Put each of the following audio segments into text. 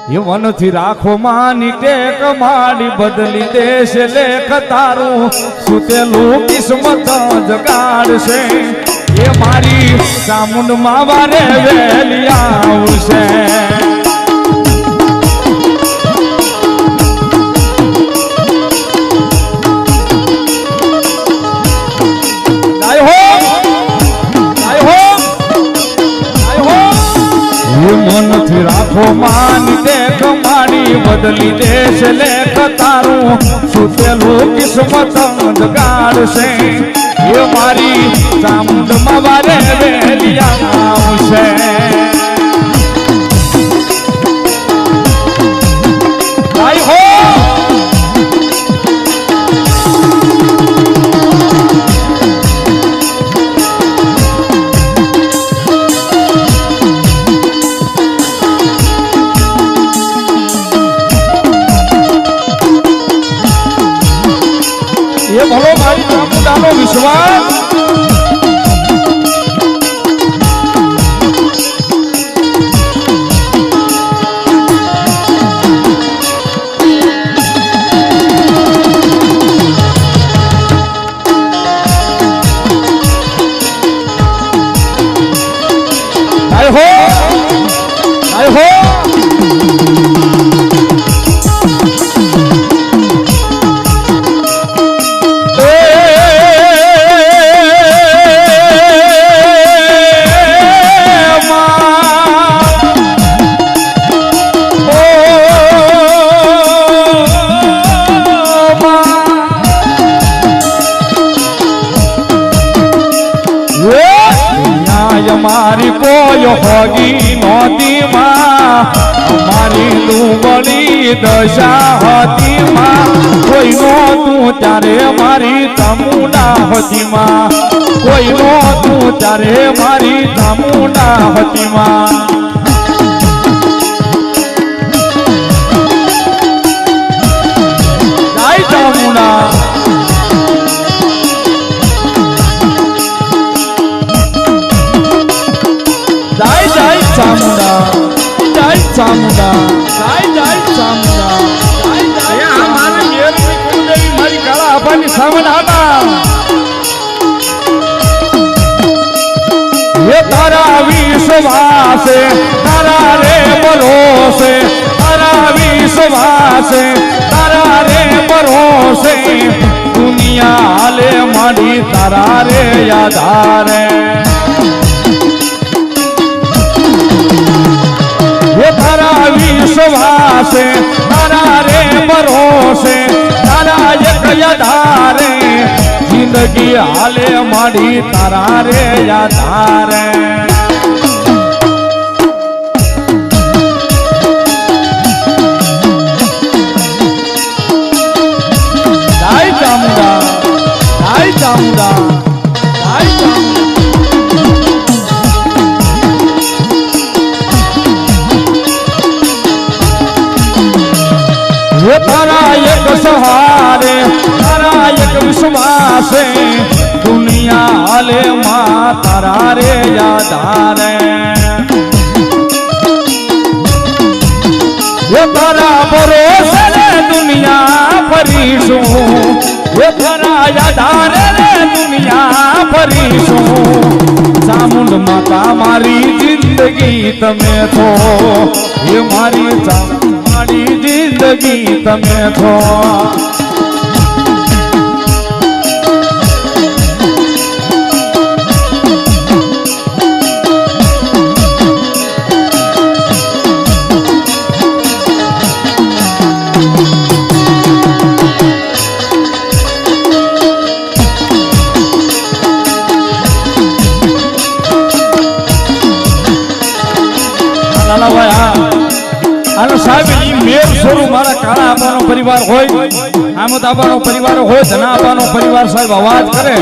એ મનથી રાખો માની ટેક માડી બદલી દેશ લેખ તારું સુતેલું કિસ્મત જગાડશે એ મારી ચામુંડ માં વારે વેલી આવશે મનથી રાખો માની ટેક માડી બદલી દેશ લેખ તારું સુતેલું કિસ્મત જગાડશે એ મારી ચામુંડ માં વારે વેલી આવશે ભલો મારી ચામુંડાનો વિશ્વાસ મારી કોઈ હોગી નહોતી માં અમારી લુગડી દશા હતી માં કોઈ નહોતું ત્યારે મારી ચામુંડા હતી માં કોઈ નહોતું ત્યારે મારી ચામુંડા હતી માં જય ચામુંડા ચામુંડા જય ચામુંડા જય ચામુંડા જય મારે મેરની કુળદેવી મારી કાળા આભાની સામન હતા એ તારા વિશ્વાસે તારા રે ભરોસે તારા વિશ્વાસે તારા રે ભરોસે દુનિયા હાલે માડી તારા રે આધારે તારા વિશ્વાસે તારા રે ભરોસે તારા એક આધારે જિંદગી હાલે માડી તારા રે આધારે જય ચામુંડા જય ચામુંડા જય ચામુંડા તારા એક સહારે તારા એક વિશ્વાસે દુનિયા હાલે માં તારા રે આધારે એ તારા ભરોસે રે દુનિયા ફરીશું એ તારા આધારે રે દુનિયા ફરીશું ચામુંડ માતા મારી જિંદગી તમે છો એ મારી મારી જિંદગી તમે છો આનો સાહેબ ઈ મેર સ્વરૂપ મારા કાળા આબાનો પરિવાર હોય આમદ આબાનો પરિવાર હોય ધના આબાનો પરિવાર સાહેબ અવાજ કરે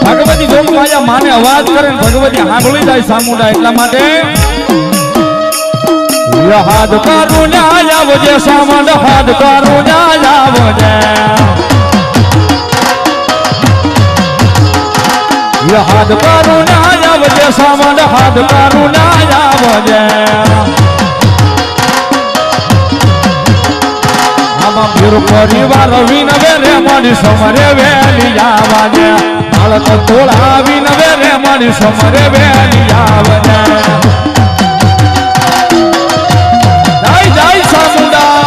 ભગવતી જોગ માયા માને અવાજ કરે ને ભગવતી સાંભળી જાય ચામુંડા એટલા માટે હાથ કરું ન્યાય આવજે સામંડ હાથ કરું ન્યાય આવજે હાથ કરું ન્યાય આવજે સાવણ હાથ કારું ના આવજે આમાં પીર પરિવાર વિનવે રે મારી સમરે વેલી આવજે બાળક તોળા વિનવે રે મારી સમરે વેલી આવજે જય જય સામુંડા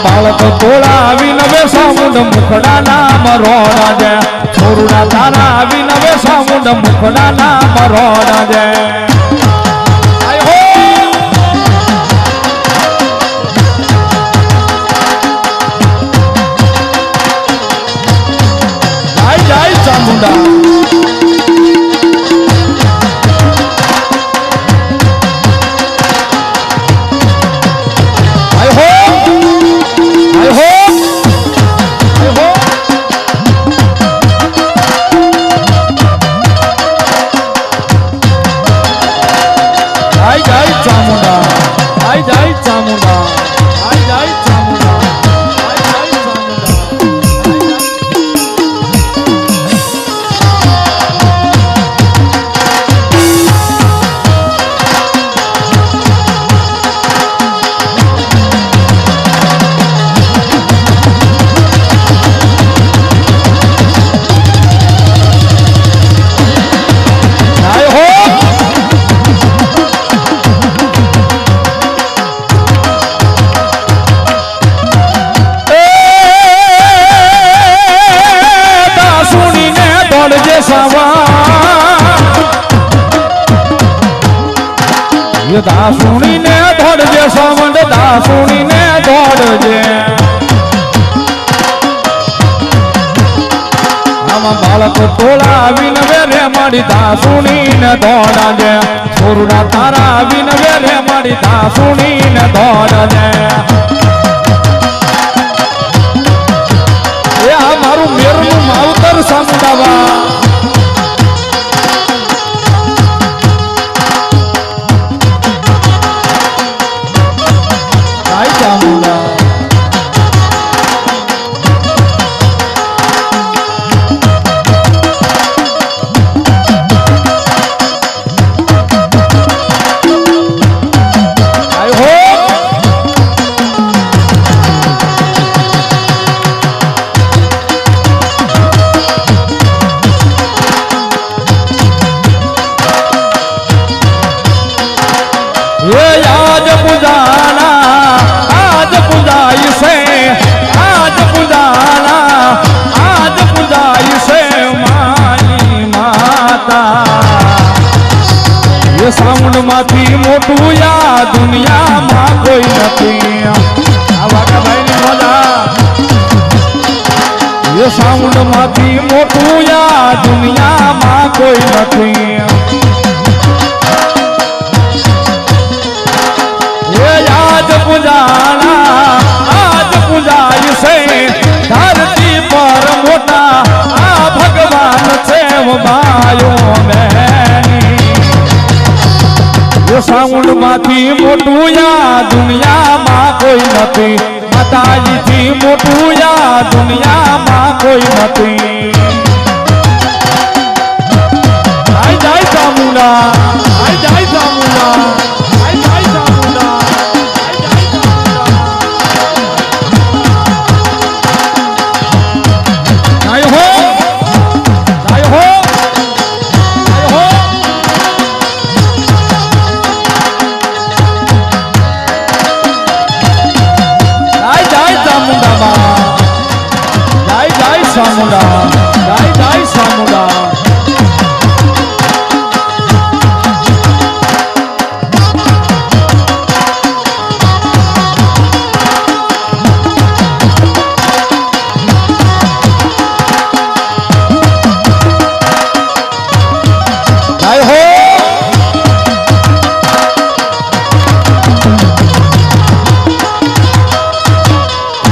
બાળક તોળા વિનવે સામુંડ મુખડા નામ રોડા જે છોરુડા તારા વિનવે સામુંડ મુખડા નામ રોડા જે જય જય ચામુંડા દાસુણી ને દોડજે સાવંડ દાસુણી ને દોડજે આમાં બાળક તોળા વિનવે રે મારી દાસુણી ને દોડજે છોરુડા તારા વિનવે રે મારી દાસુણી ને દોડજે એ આ મારું મેરનું માવતર સામુંડાવા સાઉન્ડ માંથી મોટું યા દુનિયામાં કોઈ નથી આ વાઘાભાઈ ની મજા એ સાઉન્ડ માંથી મોટું યા દુનિયામાં કોઈ નથી એ આજ પૂજાના આજ પૂજાય છે ધરતી પર મોટા આ ભગવાન છે બાયો સાઉન્ડ માંથી મોટું યા દુનિયામાં કોઈ નથી માતાજી થી મોટું યા દુનિયામાં કોઈ નથી આઈ જાય ચામુંડા આઈ જાય ચામુંડા આઈ જાય ચામુંડા આઈ હો આઈ હો Samunda